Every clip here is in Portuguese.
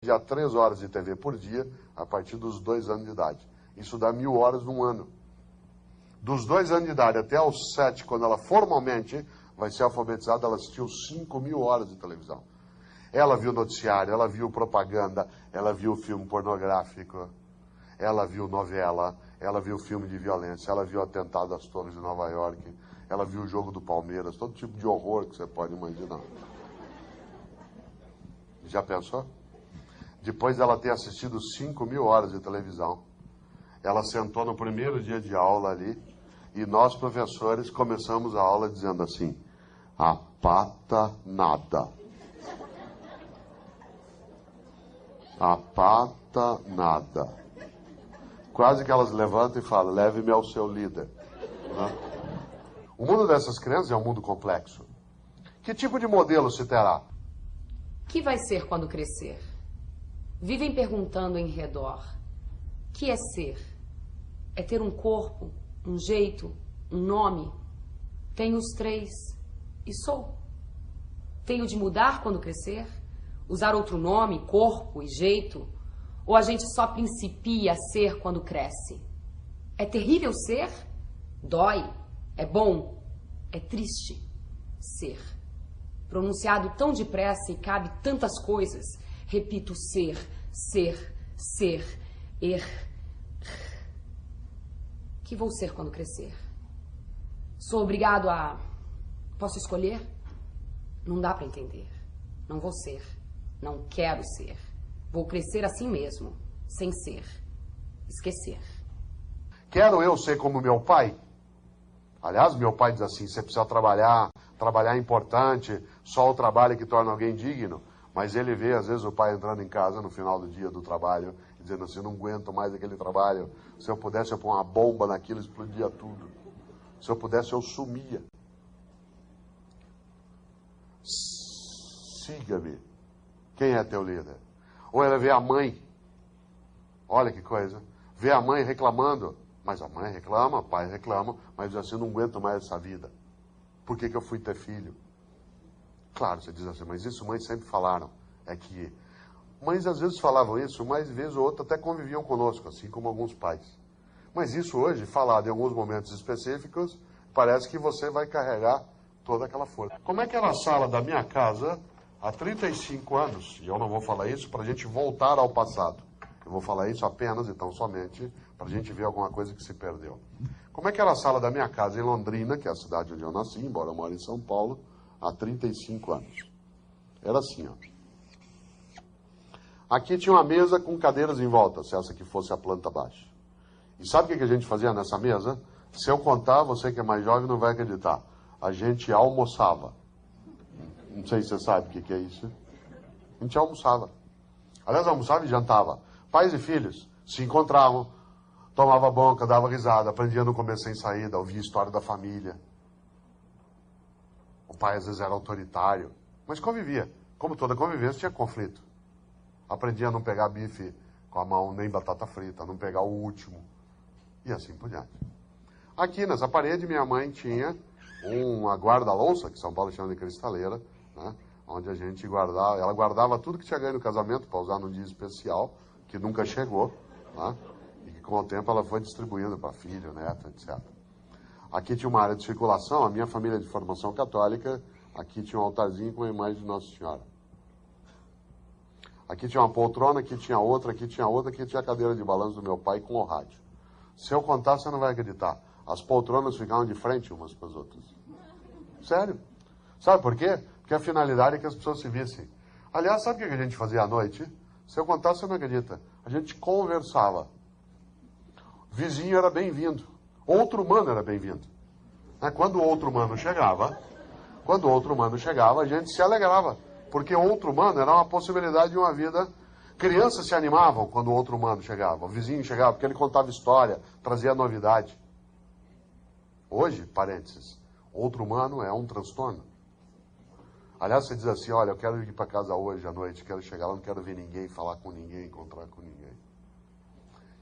a 3 horas de TV por dia a partir dos 2 anos de idade. Isso dá 1.000 horas num ano. Dos 2 anos de idade até aos 7, quando ela formalmente vai ser alfabetizada, ela assistiu 5.000 horas de televisão. Ela viu noticiário, ela viu propaganda, ela viu filme pornográfico, ela viu novela, ela viu filme de violência, ela viu atentado às torres de Nova York, ela viu o jogo do Palmeiras, todo tipo de horror que você pode imaginar. Já pensou? Depois dela ter assistido 5.000 horas de televisão, ela sentou no primeiro dia de aula ali, e nós, professores, começamos a aula dizendo assim: a pata nada. A pata nada. Quase que elas levantam e falam: leve-me ao seu líder. Né? O mundo dessas crianças é um mundo complexo. Que tipo de modelo se terá? Que vai ser quando crescer? Vivem perguntando em redor. Que é ser? É ter um corpo, um jeito, um nome? Tenho os 3 e sou. Tenho de mudar quando crescer? Usar outro nome, corpo e jeito? Ou a gente só principia a ser quando cresce? É terrível ser? Dói? É bom? É triste? Ser. Pronunciado tão depressa e cabe tantas coisas. Repito: ser, ser, ser, Que vou ser quando crescer? Sou obrigado a... Posso escolher? Não dá para entender. Não vou ser. Não quero ser. Vou crescer assim mesmo, sem ser. Esquecer. Quero eu ser como meu pai? Aliás, meu pai diz assim: você precisa trabalhar, trabalhar é importante, só o trabalho que torna alguém digno. Mas ele vê, às vezes, o pai entrando em casa no final do dia do trabalho, dizendo assim: não aguento mais aquele trabalho. Se eu pudesse, eu pôr uma bomba naquilo, explodia tudo. Se eu pudesse, eu sumia. Siga-me. Quem é teu líder? Ou ela vê a mãe, olha que coisa, vê a mãe reclamando, mas a mãe reclama, o pai reclama, mas diz assim: não aguento mais essa vida. Por que eu fui ter filho? Claro, você diz assim: mas isso mães sempre falaram. É que mães às vezes falavam isso, mas vez ou outra até conviviam conosco, assim como alguns pais. Mas isso hoje, falado em alguns momentos específicos, parece que você vai carregar toda aquela força. Como é que era a sala da minha casa há 35 anos? E eu não vou falar isso para a gente voltar ao passado. Eu vou falar isso apenas e tão somente para a gente ver alguma coisa que se perdeu. Como é que era a sala da minha casa em Londrina, que é a cidade onde eu nasci, embora eu moro em São Paulo, há 35 anos? Era assim, ó. Aqui tinha uma mesa com cadeiras em volta, se essa aqui fosse a planta baixa. E sabe o que a gente fazia nessa mesa? Se eu contar, você que é mais jovem não vai acreditar. A gente almoçava. Não sei se você sabe o que é isso. A gente almoçava. Aliás, almoçava e jantava. Pais e filhos se encontravam, tomava banca, dava risada, aprendia no começo sem saída, ouvia a história da família. O pai às vezes era autoritário, mas convivia. Como toda convivência, tinha conflito. Aprendia a não pegar bife com a mão, nem batata frita, não pegar o último. E assim por diante. Aqui nessa parede, minha mãe tinha uma guarda-louça, que São Paulo chama de cristaleira, né, onde a gente guardava, ela guardava tudo que tinha ganho no casamento para usar num dia especial, que nunca chegou, né, e que com o tempo ela foi distribuindo para filho, neto, etc. Aqui tinha uma área de circulação, a minha família é de formação católica, aqui tinha um altarzinho com a imagem de Nossa Senhora. Aqui tinha uma poltrona, aqui tinha outra, aqui tinha outra, aqui tinha a cadeira de balanço do meu pai com o rádio. Se eu contar, você não vai acreditar. As poltronas ficavam de frente umas para as outras. Sério. Sabe por quê? Porque a finalidade é que as pessoas se vissem. Aliás, sabe o que a gente fazia à noite? Se eu contar, você não acredita. A gente conversava. Vizinho era bem-vindo. Outro humano era bem-vindo. Quando o outro humano chegava, a gente se alegrava. Porque o outro humano era uma possibilidade de uma vida. Crianças se animavam quando o outro humano chegava. O vizinho chegava porque ele contava história, trazia novidade. Hoje, parênteses, outro humano é um transtorno. Aliás, você diz assim: olha, eu quero ir para casa hoje à noite, quero chegar lá, não quero ver ninguém, falar com ninguém, encontrar com ninguém.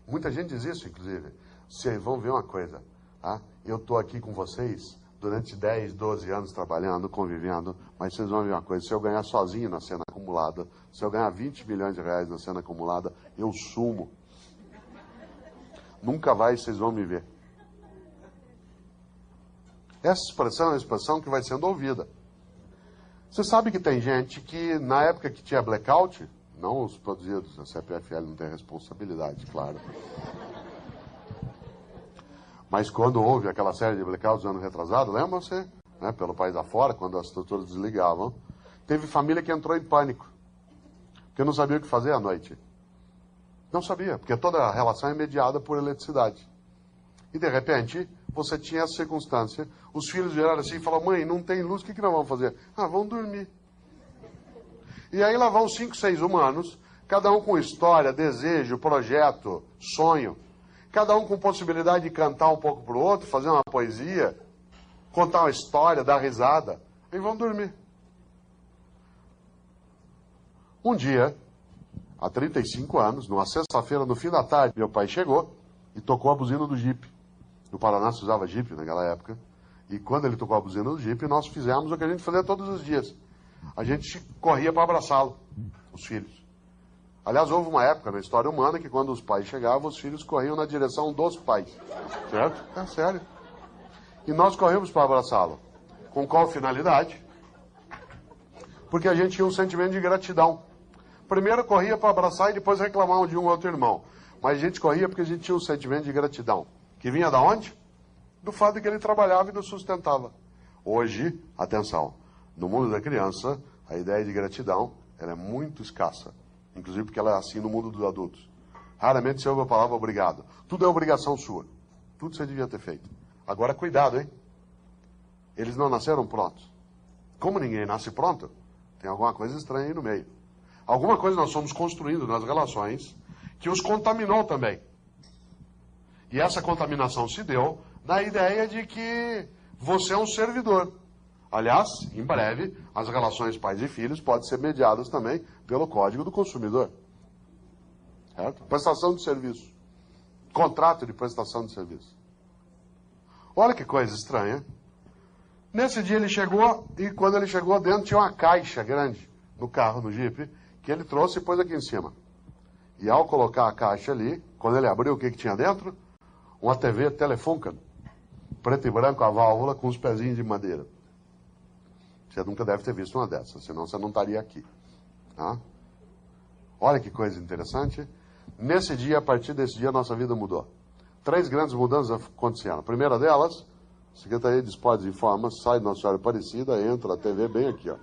Muita gente diz isso, inclusive. Vocês vão ver uma coisa, tá? Eu estou aqui com vocês, durante 10, 12 anos trabalhando, convivendo, mas vocês vão ver uma coisa, se eu ganhar sozinho na cena acumulada, se eu ganhar 20 milhões de reais na cena acumulada, eu sumo. Nunca mais vocês vão me ver. Essa expressão é uma expressão que vai sendo ouvida. Você sabe que tem gente que, na época que tinha blackout, não os produzidos, a CPFL não tem responsabilidade, claro. Mas quando houve aquela série de blackouts no ano retrasado, lembra você? Né, pelo país afora, quando as estruturas desligavam, teve família que entrou em pânico, porque não sabia o que fazer à noite. Não sabia, porque toda a relação é mediada por eletricidade. E de repente, você tinha essa circunstância, os filhos vieram assim e falaram, mãe, não tem luz, o que nós vamos fazer? Ah, vamos dormir. E aí lá vão 5, 6 humanos, cada um com história, desejo, projeto, sonho. Cada um com possibilidade de cantar um pouco para o outro, fazer uma poesia, contar uma história, dar risada. E vão dormir. Um dia, há 35 anos, numa sexta-feira, no fim da tarde, meu pai chegou e tocou a buzina do Jeep. No Paraná se usava Jeep naquela época. E quando ele tocou a buzina do Jeep, nós fizemos o que a gente fazia todos os dias. A gente corria para abraçá-lo, os filhos. Aliás, houve uma época na história humana que quando os pais chegavam, os filhos corriam na direção dos pais. Certo? É sério. E nós corremos para abraçá-lo. Com qual finalidade? Porque a gente tinha um sentimento de gratidão. Primeiro corria para abraçar e depois reclamavam de um outro irmão. Mas a gente corria porque a gente tinha um sentimento de gratidão. Que vinha da onde? Do fato de que ele trabalhava e nos sustentava. Hoje, atenção, no mundo da criança, a ideia de gratidão ela é muito escassa. Inclusive porque ela é assim no mundo dos adultos. Raramente você ouve a palavra obrigado. Tudo é obrigação sua. Tudo você devia ter feito. Agora, cuidado, hein? Eles não nasceram prontos. Como ninguém nasce pronto, tem alguma coisa estranha aí no meio. Alguma coisa nós fomos construindo nas relações que os contaminou também. E essa contaminação se deu na ideia de que você é um servidor. Aliás, em breve, as relações pais e filhos podem ser mediadas também pelo Código do Consumidor. Certo? Prestação de serviço. Contrato de prestação de serviço. Olha que coisa estranha. Nesse dia ele chegou, e quando ele chegou dentro tinha uma caixa grande no carro, no Jeep, que ele trouxe e pôs aqui em cima. E ao colocar a caixa ali, quando ele abriu, o que tinha dentro? Uma TV Telefunken, preto e branco, a válvula, com os pezinhos de madeira. Você nunca deve ter visto uma dessas, senão você não estaria aqui. Tá? Olha que coisa interessante. Nesse dia, a partir desse dia, a nossa vida mudou. 3 grandes mudanças aconteceram. A primeira delas, a Secretaria de Esportes informa, sai de Nossa Senhora Aparecida, entra a TV bem aqui, ó.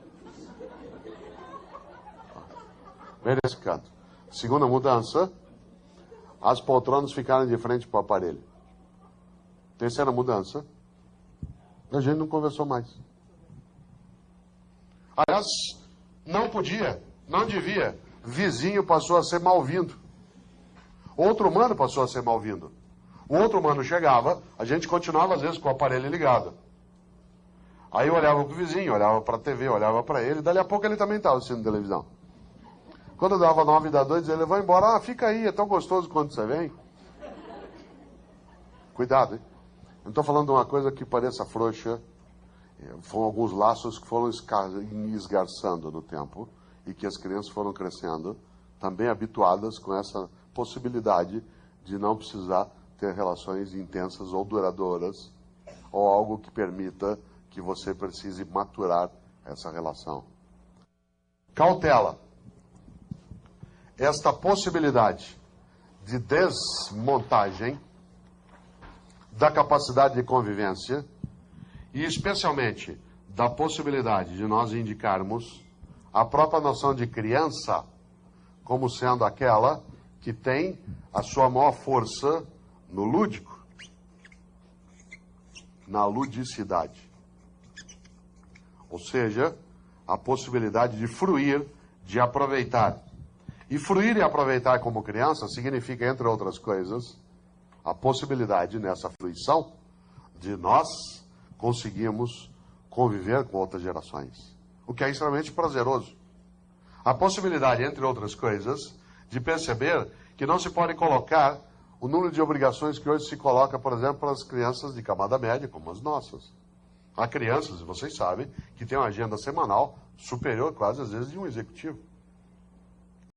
Bem nesse canto. Segunda mudança, as poltronas ficaram de frente para o aparelho. Terceira mudança, a gente não conversou mais. Aliás, não podia, não devia. Vizinho passou a ser mal-vindo. Outro humano passou a ser mal-vindo. O outro humano chegava, a gente continuava às vezes com o aparelho ligado. Aí eu olhava para o vizinho, olhava para a TV, olhava para ele, dali a pouco ele também estava assistindo televisão. Quando eu dava 9 da noite, ele vai embora. Ah, fica aí, é tão gostoso quando você vem. Cuidado, hein? Não estou falando de uma coisa que pareça frouxa. Foram alguns laços que foram esgarçando no tempo e que as crianças foram crescendo, também habituadas com essa possibilidade de não precisar ter relações intensas ou duradouras, ou algo que permita que você precise maturar essa relação. Cautela. Esta possibilidade de desmontagem da capacidade de convivência e especialmente da possibilidade de nós indicarmos a própria noção de criança como sendo aquela que tem a sua maior força no lúdico, na ludicidade. Ou seja, a possibilidade de fruir, de aproveitar. E fruir e aproveitar como criança significa, entre outras coisas, a possibilidade nessa fruição de nós conseguirmos conviver com outras gerações. O que é extremamente prazeroso. A possibilidade, entre outras coisas, de perceber que não se pode colocar o número de obrigações que hoje se coloca, por exemplo, para as crianças de camada média, como as nossas. Há crianças, e vocês sabem, que têm uma agenda semanal superior quase às vezes de um executivo.